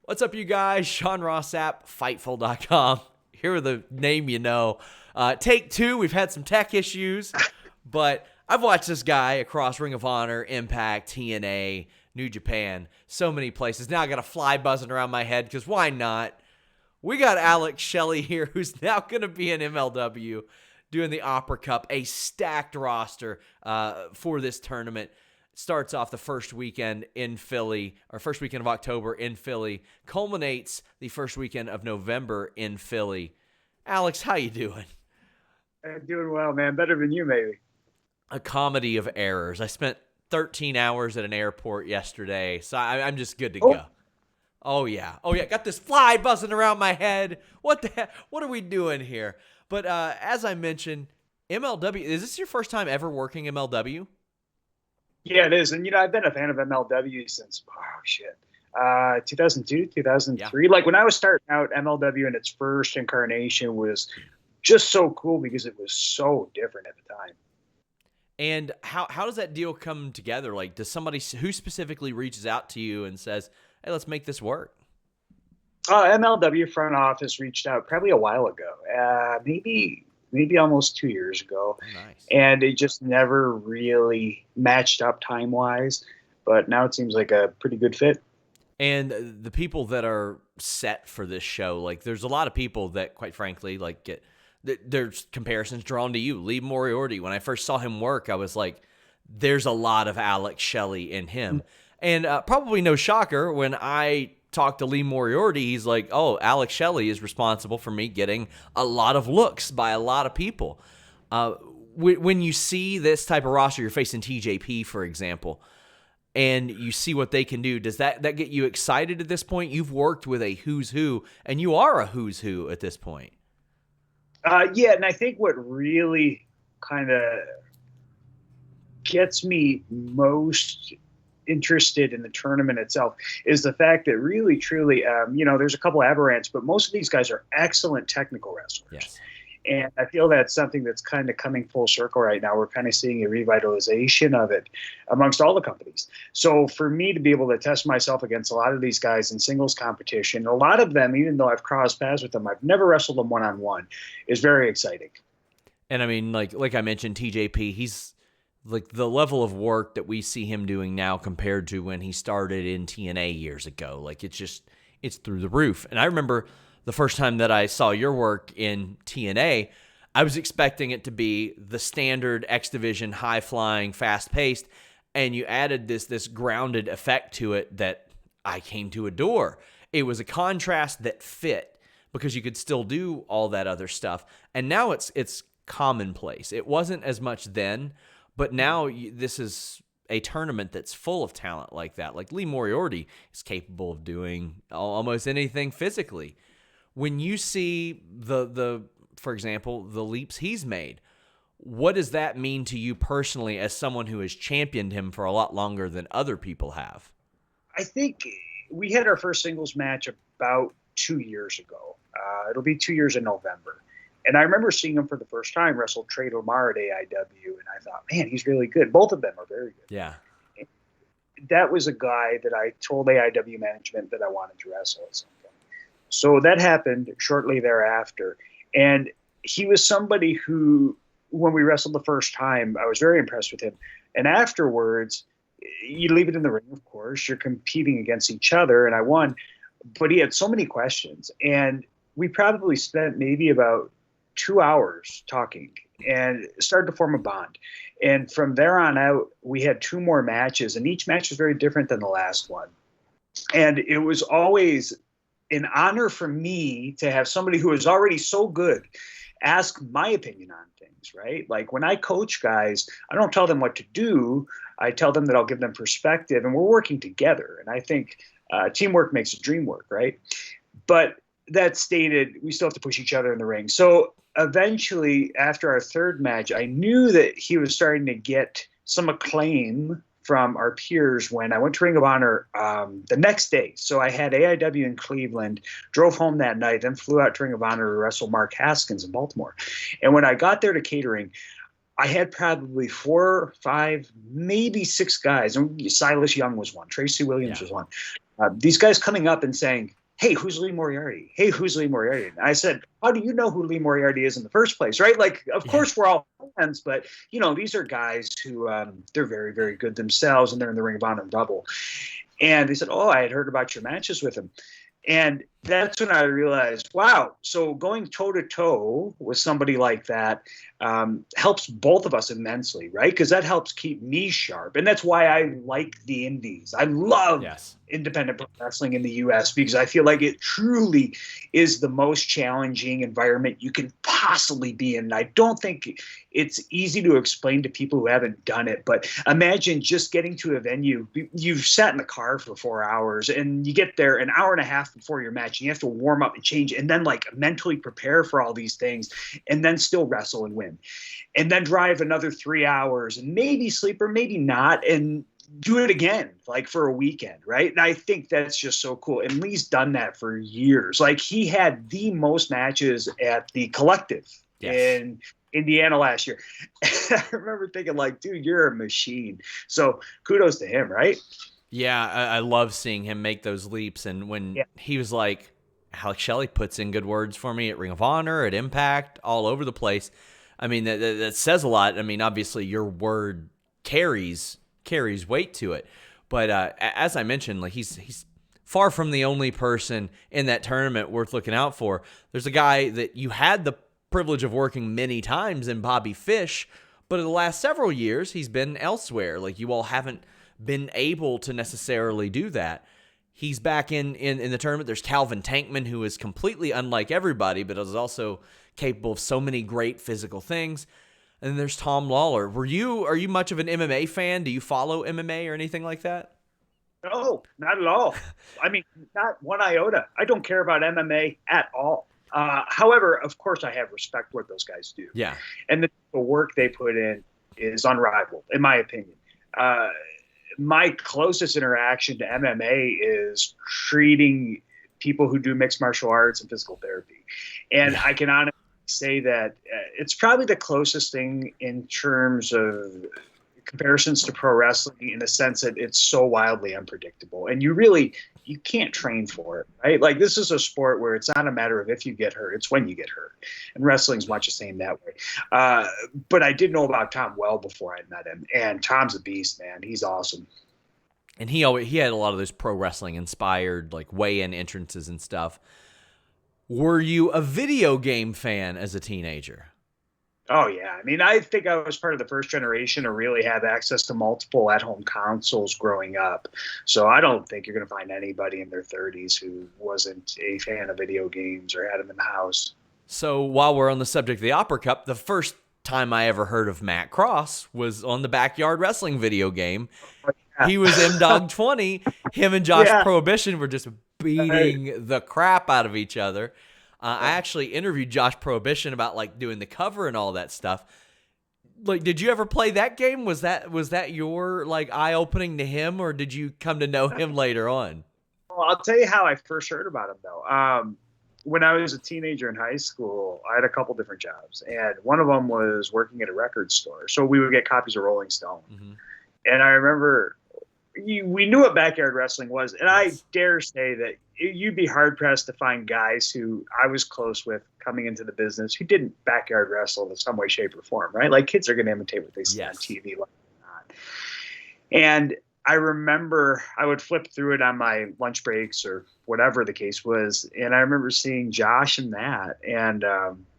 What's up, you guys? Sean Ross Sapp, Fightful.com. Here with the name you know. Take two, we've had some tech issues, but I've watched this guy across Ring of Honor, Impact, TNA, New Japan, so many places. Now I got a fly buzzing around my head because why not? We got Alex Shelley here, who's now going to be in MLW doing the Opera Cup, a stacked roster for this tournament. Starts off the first weekend in Philly, or first weekend of October in Philly, culminates the first weekend of November in Philly. Alex, how you doing? Doing well, man. Better than you, maybe. A comedy of errors. I spent 13 hours at an airport yesterday, so I'm just good to go. Oh, yeah. Got this fly buzzing around my head. What the heck? What are we doing here? But as I mentioned, MLW, is this your first time ever working MLW? Yeah, it is. And, I've been a fan of MLW since, 2002, 2003. Yeah. Like, when I was starting out, MLW in its first incarnation was just so cool because it was so different at the time. And how does that deal come together? Like, does somebody who specifically reaches out to you and says, hey, let's make this work? MLW front office reached out probably a while ago, maybe almost 2 years ago. Oh, nice. And it just never really matched up time-wise. But now it seems like a pretty good fit. And the people that are set for this show, like there's a lot of people that, quite frankly, like there's comparisons drawn to you. Lee Moriarty, when I first saw him work, I was like, there's a lot of Alex Shelley in him. And probably no shocker, when I talked to Lee Moriarty, he's like, oh, Alex Shelley is responsible for me getting a lot of looks by a lot of people. When you see this type of roster, you're facing TJP, for example, and you see what they can do, does that get you excited at this point? You've worked with a who's who, and you are a who's who at this point. Yeah, and I think what really kind of gets me most interested in the tournament itself is the fact that really, truly, there's a couple aberrants, but most of these guys are excellent technical wrestlers. Yes. And I feel that's something that's kind of coming full circle right now. We're kind of seeing a revitalization of it amongst all the companies. So for me to be able to test myself against a lot of these guys in singles competition, a lot of them, even though I've crossed paths with them, I've never wrestled them one-on-one, is very exciting. And I mean, like I mentioned, TJP, he's like the level of work that we see him doing now compared to when he started in TNA years ago. Like it's through the roof. And I remember the first time that I saw your work in TNA, I was expecting it to be the standard X Division, high flying, fast paced, and you added this grounded effect to it that I came to adore. It was a contrast that fit because you could still do all that other stuff. And now it's commonplace. It wasn't as much then, but now this is a tournament that's full of talent like that. Like Lee Moriarty is capable of doing almost anything physically. When you see for example, the leaps he's made, what does that mean to you personally as someone who has championed him for a lot longer than other people have? I think we had our first singles match about 2 years ago. It'll be 2 years in November. And I remember seeing him for the first time wrestle Trey Lamar at AIW, and I thought, man, he's really good. Both of them are very good. Yeah. And that was a guy that I told AIW management that I wanted to wrestle at some point. So that happened shortly thereafter. And he was somebody who, when we wrestled the first time, I was very impressed with him. And afterwards, you leave it in the ring, of course. You're competing against each other, and I won. But he had so many questions. And we probably spent maybe about 2 hours talking and started to form a bond. And from there on out, we had 2 more matches, and each match was very different than the last one. And it was always an honor for me to have somebody who is already so good ask my opinion on things, right? Like when I coach guys, I don't tell them what to do. I tell them that I'll give them perspective, and we're working together. And I think teamwork makes the dream work, right? But that stated, we still have to push each other in the ring. So eventually, after our third match, I knew that he was starting to get some acclaim from our peers when I went to Ring of Honor the next day. So I had AIW in Cleveland, drove home that night, then flew out to Ring of Honor to wrestle Mark Haskins in Baltimore. And when I got there to catering, I had probably 4, 5, maybe 6 guys. And Silas Young was one. Tracy Williams was one. These guys coming up and saying, hey, who's Lee Moriarty? Hey, who's Lee Moriarty? And I said, how do you know who Lee Moriarty is in the first place, right? Like, of course, we're all fans, but, these are guys who they're very, very good themselves, and they're in the Ring of Honor double. And they said, oh, I had heard about your matches with him. And that's when I realized, wow, so going toe-to-toe with somebody like that helps both of us immensely, right? Because that helps keep me sharp. And that's why I like the indies. I love independent pro wrestling in the U.S. because I feel like it truly is the most challenging environment you can possibly be in. And I don't think it's easy to explain to people who haven't done it. But imagine just getting to a venue. You've sat in the car for 4 hours, and you get there an hour and a half before your match, and you have to warm up and change, and then like mentally prepare for all these things, and then still wrestle and win, and then drive another 3 hours and maybe sleep or maybe not, and do it again, like for a weekend, right? And I think that's just so cool. And Lee's done that for years. Like, he had the most matches at the Collective in Indiana last year. I remember thinking, like, dude, you're a machine. So kudos to him, right? Yeah, I love seeing him make those leaps. And when he was like, Alex Shelley puts in good words for me at Ring of Honor, at Impact, all over the place. I mean, that says a lot. I mean, obviously your word carries weight to it. But as I mentioned, like, he's far from the only person in that tournament worth looking out for. There's a guy that you had the privilege of working many times in Bobby Fish, but in the last several years, he's been elsewhere. Like, you all haven't been able to necessarily do that. He's back in the tournament. There's Calvin Tankman, who is completely unlike everybody, but is also capable of so many great physical things. And then there's Tom Lawler. Are you much of an MMA fan? Do you follow MMA or anything like that? No, not at all. I mean, not one iota. I don't care about MMA at all. However, of course, I have respect for what those guys do. Yeah. And the work they put in is unrivaled, in my opinion. My closest interaction to MMA is treating people who do mixed martial arts and physical therapy. And I can honestly say that it's probably the closest thing in terms of comparisons to pro wrestling, in the sense that it's so wildly unpredictable, and you can't train for it, right? Like, this is a sport where it's not a matter of if you get hurt, it's when you get hurt. And wrestling's much the same that way. But I did know about Tom well before I met him, and Tom's a beast, man. He's awesome. And he had a lot of those pro wrestling inspired, like, weigh-in entrances and stuff. Were you a video game fan as a teenager? Oh, yeah. I mean, I think I was part of the first generation to really have access to multiple at-home consoles growing up. So I don't think you're going to find anybody in their 30s who wasn't a fan of video games or had them in the house. So while we're on the subject of the Opera Cup, the first time I ever heard of Matt Cross was on the Backyard Wrestling video game. He was M-Dog 20. Him and Josh Prohibition were just beating the crap out of each other. I actually interviewed Josh Prohibition about, like, doing the cover and all that stuff. Like, did you ever play that game? Was that your, like, eye-opening to him, or did you come to know him later on? Well, I'll tell you how I first heard about him, though. When I was a teenager in high school, I had a couple different jobs, and one of them was working at a record store. So we would get copies of Rolling Stone. Mm-hmm. And I remember we knew what Backyard Wrestling was, and I dare say that you'd be hard-pressed to find guys who I was close with coming into the business who didn't backyard wrestle in some way, shape, or form, right? Like, kids are going to imitate what they see on TV. Like, not. And I remember I would flip through it on my lunch breaks or whatever the case was, and I remember seeing Josh in that, and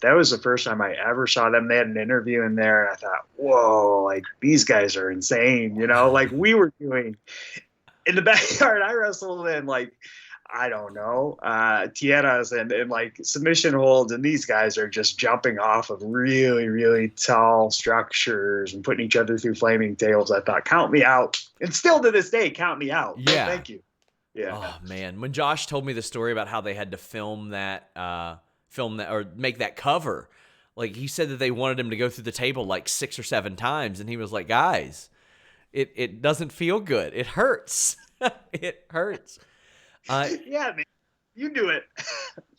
that was the first time I ever saw them. They had an interview in there, and I thought, whoa, like, these guys are insane, like we were doing in the backyard. I wrestled in, like, I don't know, tiaras and like submission holds, and these guys are just jumping off of really, really tall structures and putting each other through flaming tails. I thought, count me out. And still to this day, count me out. Yeah. Thank you. Yeah. Oh, man. When Josh told me the story about how they had to film that or make that cover, like, he said that they wanted him to go through the table like 6 or 7 times. And he was like, guys, it doesn't feel good. It hurts. It hurts. Yeah, man. You do it.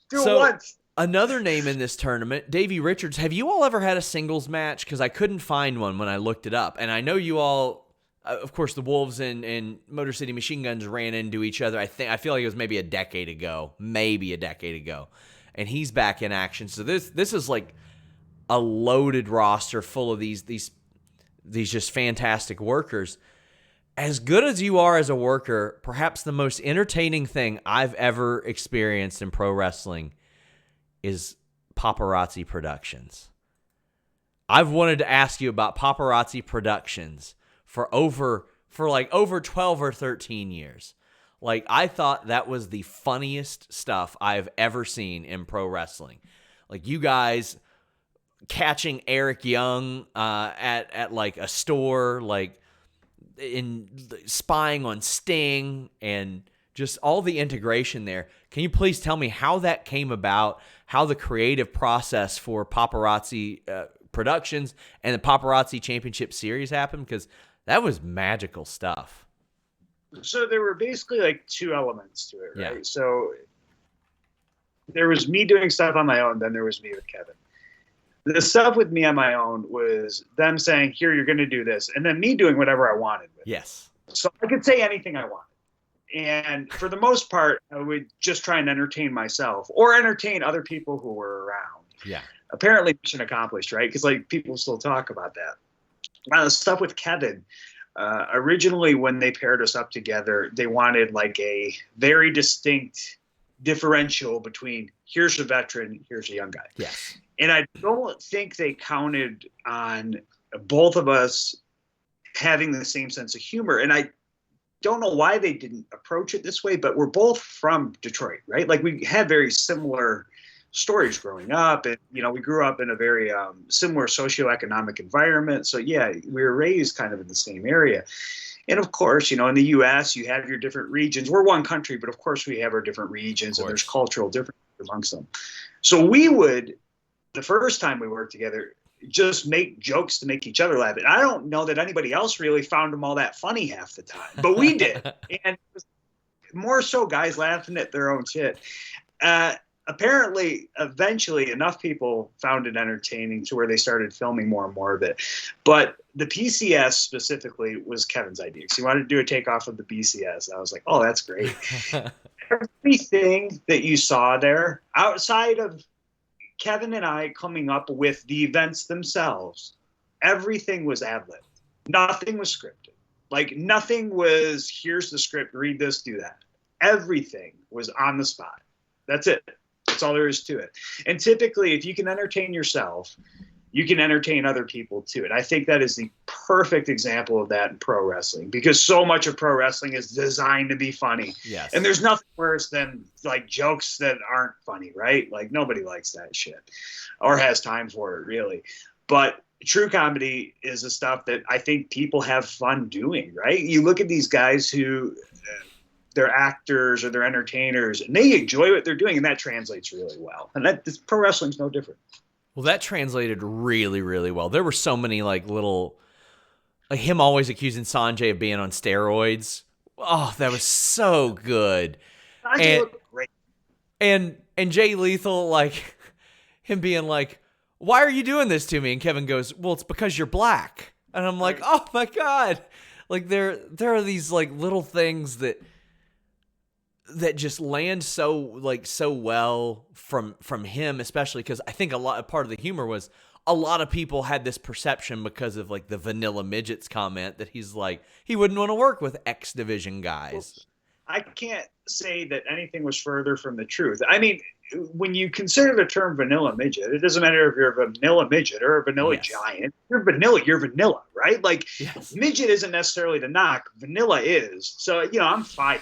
Do it once. Another name in this tournament, Davey Richards. Have you all ever had a singles match? Because I couldn't find one when I looked it up. And I know you all of course, the Wolves and Motor City Machine Guns ran into each other. I feel like it was maybe a decade ago, and he's back in action. So this is like a loaded roster full of these just fantastic workers. As good as you are as a worker, perhaps the most entertaining thing I've ever experienced in pro wrestling is Paparazzi Productions. I've wanted to ask you about Paparazzi Productions for over 12 or 13 years. Like, I thought that was the funniest stuff I've ever seen in pro wrestling. Like, you guys catching Eric Young at like a store, like in spying on Sting, and just all the integration there. Can you please tell me how that came about, how the creative process for Paparazzi Productions and the Paparazzi Championship Series happened? Because that was magical stuff. So there were basically like two elements to it, right? Yeah. So there was me doing stuff on my own, then there was me with Kevin. The stuff with me on my own was them saying, here, you're going to do this, and then me doing whatever I wanted with it. Yes. So I could say anything I wanted. And for the most part, I would just try and entertain myself or entertain other people who were around. Yeah. Apparently mission accomplished, right? Because like people still talk about that. Now, the stuff with Kevin, originally when they paired us up together, they wanted like a very distinct differential between here's a veteran, here's a young guy. Yes. And I don't think they counted on both of us having the same sense of humor. And I don't know why they didn't approach it this way, but we're both from Detroit, right? Like we had very similar stories growing up, and we grew up in a very similar socioeconomic environment. So yeah, we were raised kind of in the same area. And of course, in the U.S., you have your different regions. We're one country, but of course we have our different regions, and there's cultural differences amongst them. So we would, the first time we worked together, just make jokes to make each other laugh. And I don't know that anybody else really found them all that funny half the time, but we did. And it was more so guys laughing at their own shit. Apparently, eventually, enough people found it entertaining to where they started filming more and more of it. But the PCS specifically was Kevin's idea, because he wanted to do a takeoff of the BCS. And I was like, oh, that's great. Everything that you saw there, outside of Kevin and I coming up with the events themselves, everything was ad-libbed. Nothing was scripted. Like, nothing was, here's the script, read this, do that. Everything was on the spot. That's it. That's all there is to it. And typically, if you can entertain yourself, you can entertain other people too. And I think that is the perfect example of that in pro wrestling, because so much of pro wrestling is designed to be funny. Yes. And there's nothing worse than like jokes that aren't funny, right? Like nobody likes that shit or has time for it, really. But true comedy is the stuff that I think people have fun doing, right? You look at these guys who they're actors or they're entertainers, and they enjoy what they're doing, and that translates really well. And pro wrestling's no different. Well, that translated really, really well. There were so many like little, like him always accusing Sanjay of being on steroids. Oh, that was so good. Sanjay looked great. And Jay Lethal, like him being like, "Why are you doing this to me?" And Kevin goes, "Well, it's because you're black." And I'm like, "Oh my God!" Like there are these like little things that just land so well from him, especially because I think part of the humor was a lot of people had this perception because of like the vanilla midgets comment that he's like, he wouldn't want to work with X division guys. I can't say that anything was further from the truth. I mean, when you consider the term vanilla midget, it doesn't matter if you're a vanilla midget or a vanilla giant. You're vanilla, right? Like midget isn't necessarily the knock. Vanilla is. So, I'm 5'9".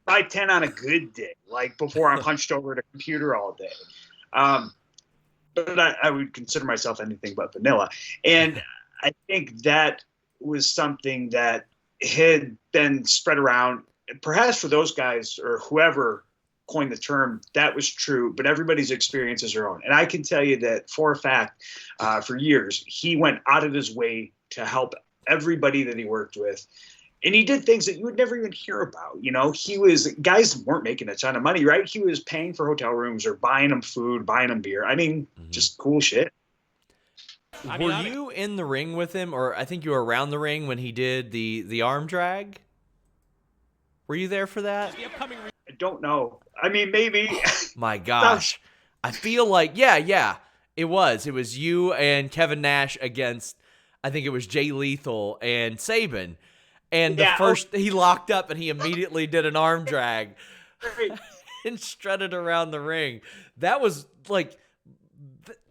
5'10" on a good day, like before I'm hunched over at a computer all day. But I would consider myself anything but vanilla. And I think that was something that had been spread around, perhaps for those guys or whoever coined the term, that was true, but everybody's experience is their own. And I can tell you that for a fact, for years, he went out of his way to help everybody that he worked with. And he did things that you would never even hear about. Guys weren't making a ton of money, right? He was paying for hotel rooms or buying them food, buying them beer. I mean, just cool shit. Were you in the ring with him, or I think you were around the ring when he did the arm drag? Were you there for that? I don't know. I mean, maybe. My gosh. I feel like, yeah, it was. It was you and Kevin Nash against, I think it was Jay Lethal and Saban. And the first, he locked up and he immediately did an arm drag and strutted around the ring. That was like,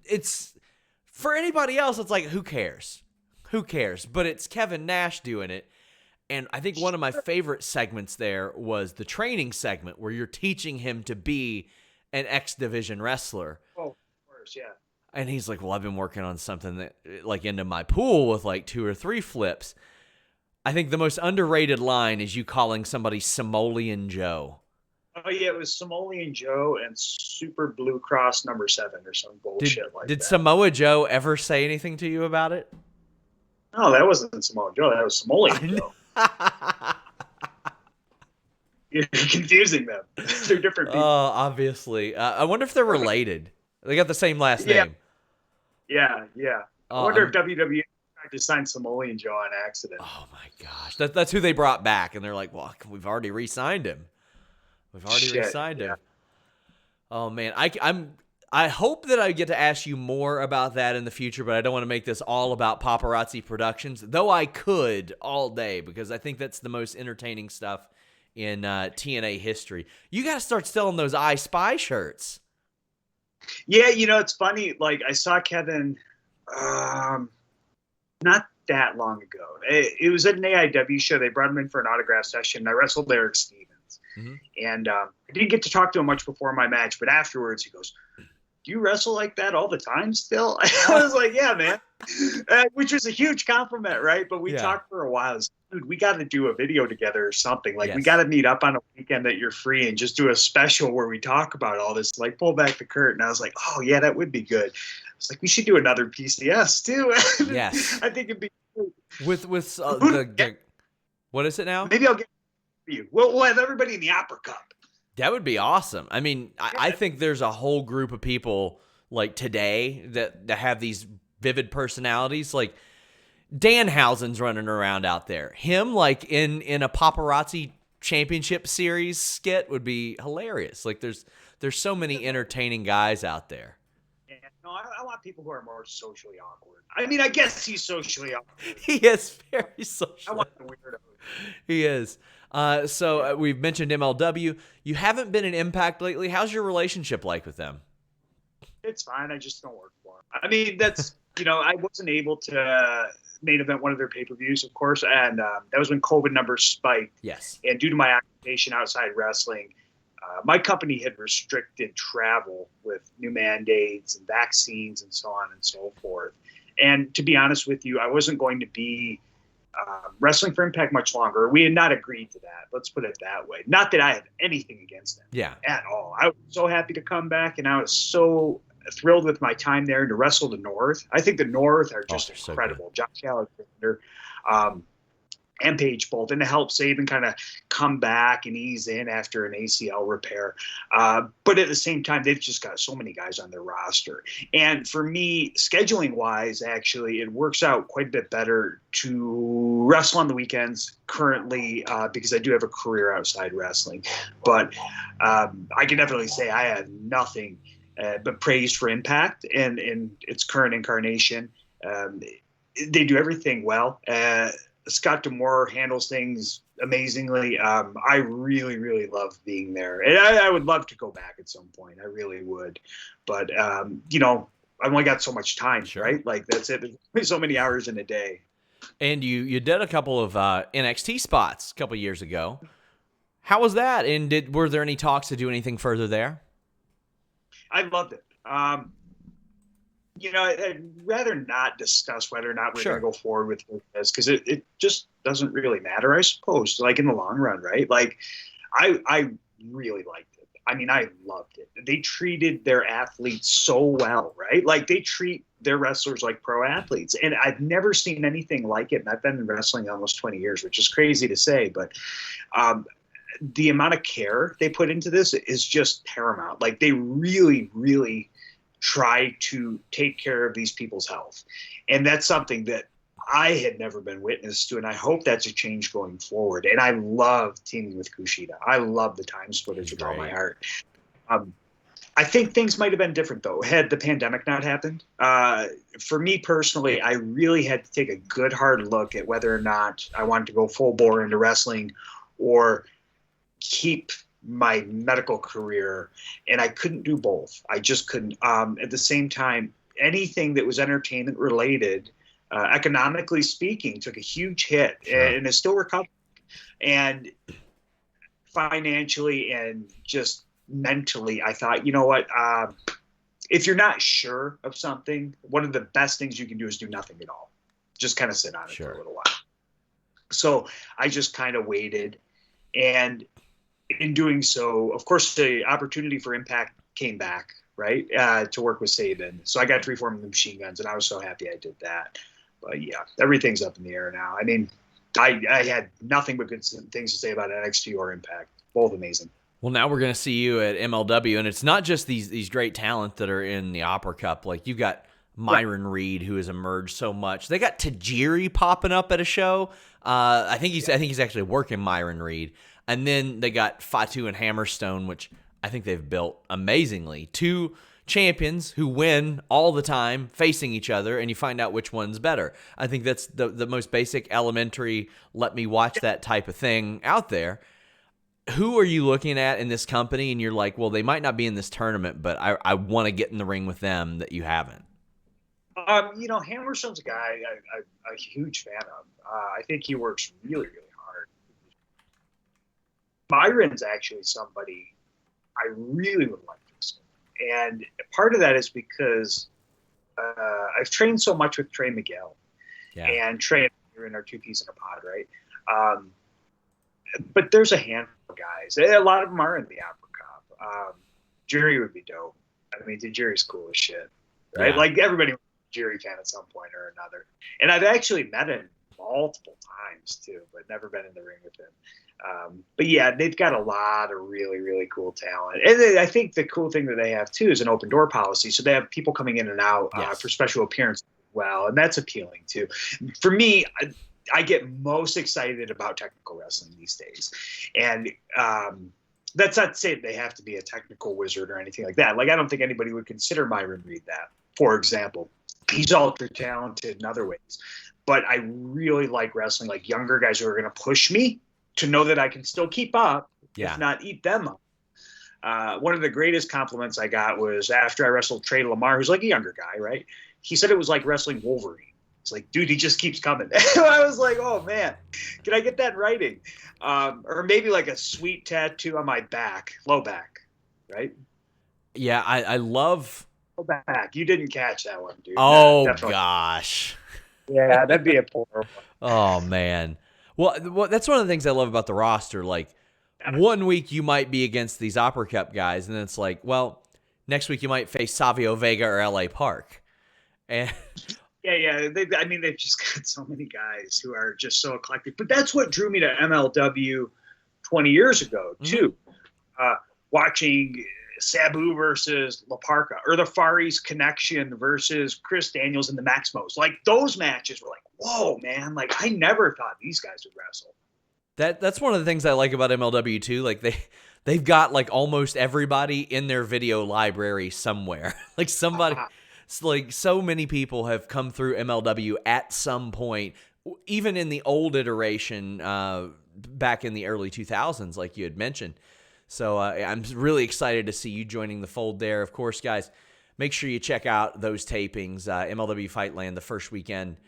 it's, for anybody else, it's like, who cares? Who cares? But it's Kevin Nash doing it. And I think one of my favorite segments there was the training segment where you're teaching him to be an X Division wrestler. Oh, of course, yeah. And he's like, well, I've been working on something that, like, into my pool with like 2 or 3 flips. I think the most underrated line is you calling somebody Samoleon Joe. Oh, yeah, it was Samoleon Joe and Super Blue Cross number 7 or some bullshit like that. Did Samoa Joe ever say anything to you about it? No, that wasn't Samoa Joe. That was Samoleon Joe. You're confusing them. They're different people. Oh, obviously. I wonder if they're related. They got the same last name. Yeah. I wonder if WWE tried to sign Samoleon Joe on accident. Oh, my gosh. That's who they brought back. And they're like, well, we've already re-signed him. Him. Oh, man. I hope that I get to ask you more about that in the future, but I don't want to make this all about Paparazzi Productions, though I could all day because I think that's the most entertaining stuff in TNA history. You got to start selling those I Spy shirts. Yeah, it's funny. Like, I saw Kevin not that long ago. It was at an AIW show. They brought him in for an autograph session. I wrestled Eric Stevens. Mm-hmm. And I didn't get to talk to him much before my match, but afterwards he goes, do you wrestle like that all the time still? I was like, yeah, man, which was a huge compliment, right? But we talked for a while. Dude, we got to do a video together or something. Like, we got to meet up on a weekend that you're free and just do a special where we talk about all this, like pull back the curtain. I was like, oh, yeah, that would be good. I was like, we should do another PCS too. Yes. I think it'd be cool. With the what is it now? Maybe I'll get you. We'll have everybody in the Opera Cup. That would be awesome. I mean, I think there's a whole group of people like today that have these vivid personalities. Like Danhausen's running around out there. Him like in a Paparazzi Championship Series skit would be hilarious. Like there's so many entertaining guys out there. Yeah, no, I want people who are more socially awkward. I mean, I guess he's socially awkward. He is very socially. I want the weirdo. He is. So we've mentioned MLW. You haven't been in Impact lately. How's your relationship like with them? It's fine. I just don't work for them. I mean, that's, I wasn't able to main event one of their pay-per-views, of course, and that was when COVID numbers spiked. Yes. And due to my occupation outside wrestling, my company had restricted travel with new mandates and vaccines and so on and so forth. And to be honest with you, I wasn't going to be wrestling for Impact much longer. We had not agreed to that. Let's put it that way. Not that I have anything against them. Yeah. At all. I was so happy to come back, and I was so thrilled with my time there to wrestle the North. I think the North are just incredible. So Josh Alexander, and Paige Bolton to help Saban kind of come back and ease in after an ACL repair. But at the same time, they've just got so many guys on their roster. And for me, scheduling wise, actually, it works out quite a bit better to wrestle on the weekends currently because I do have a career outside wrestling. But I can definitely say I have nothing but praise for Impact and its current incarnation. They do everything well. Scott D'Amore handles things amazingly. I really, really love being there. And I would love to go back at some point. I really would. But, I've only got so much time, right? Like, that's it. There's so many hours in a day. And you did a couple of NXT spots a couple years ago. How was that? And were there any talks to do anything further there? I loved it. I'd rather not discuss whether or not we're going to go forward with this because it just doesn't really matter, I suppose, like in the long run, right? Like, I really liked it. I mean, I loved it. They treated their athletes so well, right? Like, they treat their wrestlers like pro athletes. And I've never seen anything like it. And I've been in wrestling almost 20 years, which is crazy to say. But the amount of care they put into this is just paramount. Like, they really, really try to take care of these people's health. And that's something that I had never been witness to, and I hope that's a change going forward. And I love teaming with Kushida. I love the time splitters with all my heart. I think things might have been different, though, had the pandemic not happened. For me personally, I really had to take a good hard look at whether or not I wanted to go full bore into wrestling or keep my medical career, and I couldn't do both. I just couldn't. At the same time, anything that was entertainment related, economically speaking, took a huge hit, and is still recovering. And financially and just mentally, I thought, you know what? If you're not sure of something, one of the best things you can do is do nothing at all. Just kind of sit on it for a little while. So I just kind of waited, and in doing so, of course, the opportunity for Impact came back, right, to work with Saban. So I got to reform the Machine Guns, and I was so happy I did that. But yeah, everything's up in the air now. I mean, I had nothing but good things to say about NXT or Impact. Both amazing. Well, now we're going to see you at MLW, and it's not just these great talent that are in the Opera Cup. Like, you've got Myron Reed, who has emerged so much. They got Tajiri popping up at a show. I think he's actually working Myron Reed. And then they got Fatu and Hammerstone, which I think they've built amazingly. Two champions who win all the time facing each other, and you find out which one's better. I think that's the most basic, elementary, let me watch that type of thing out there. Who are you looking at in this company, and you're like, well, they might not be in this tournament, but I want to get in the ring with them that you haven't? Hammerstone's a guy I'm a huge fan of. I think he works really, really hard. Myron's actually somebody I really would like to see. And part of that is because I've trained so much with Trey Miguel. And Trey and I are in our two peas in a pod, right? But there's a handful of guys. A lot of them are in the Opera Cup. Jerry would be dope. I mean, Jerry's cool as shit, right? Yeah. Like, everybody was a Jerry fan at some point or another. And I've actually met him multiple times, too, but never been in the ring with him. But, yeah, they've got a lot of really, really cool talent. And I think the cool thing that they have, too, is an open door policy. So they have people coming in and out for special appearances as well, and that's appealing, too. For me, I get most excited about technical wrestling these days. And that's not to say they have to be a technical wizard or anything like that. Like, I don't think anybody would consider Myron Reed that, for example. He's ultra talented in other ways. But I really like wrestling, like younger guys who are going to push me to know that I can still keep up, if not eat them up. One of the greatest compliments I got was after I wrestled Trey Lamar, who's like a younger guy, right? He said it was like wrestling Wolverine. It's like, dude, he just keeps coming. I was like, oh, man, can I get that in writing? Or maybe like a sweet tattoo on my back, low back, right? Yeah, I love... Low back. You didn't catch that one, dude. Oh, gosh. Yeah, that'd be a poor one. Oh, man. Well, that's one of the things I love about the roster. Like, one week you might be against these Opera Cup guys, and then it's like, well, next week you might face Savio Vega or L.A. Park. And... Yeah. They've just got so many guys who are just so eclectic. But that's what drew me to MLW 20 years ago, too. Watching Sabu versus La Parka, or the Far East Connection versus Chris Daniels and the Maximos. Like, those matches were like, whoa, man. Like, I never thought these guys would wrestle. That's one of the things I like about MLW, too. Like, they've got, like, almost everybody in their video library somewhere. Like, somebody... Like, so many people have come through MLW at some point, even in the old iteration back in the early 2000s, like you had mentioned. So I'm really excited to see you joining the fold there. Of course, guys, make sure you check out those tapings, MLW Fightland, the first weekend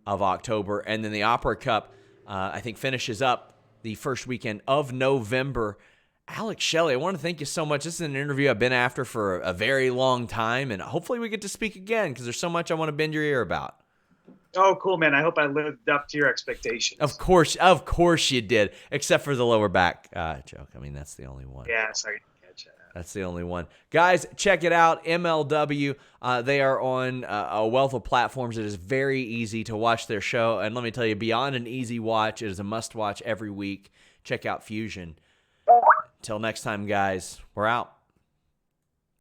of October. And then the Opera Cup, I think, finishes up the first weekend of November. Alex Shelley, I want to thank you so much. This is an interview I've been after for a very long time, and hopefully we get to speak again because there's so much I want to bend your ear about. Oh, cool, man. I hope I lived up to your expectations. Of course you did, except for the lower back joke. I mean, that's the only one. Yeah, sorry to catch that. That's the only one. Guys, check it out, MLW. They are on a wealth of platforms. It is very easy to watch their show, and let me tell you, beyond an easy watch, it is a must-watch every week. Check out Fusion. Until next time, guys, we're out.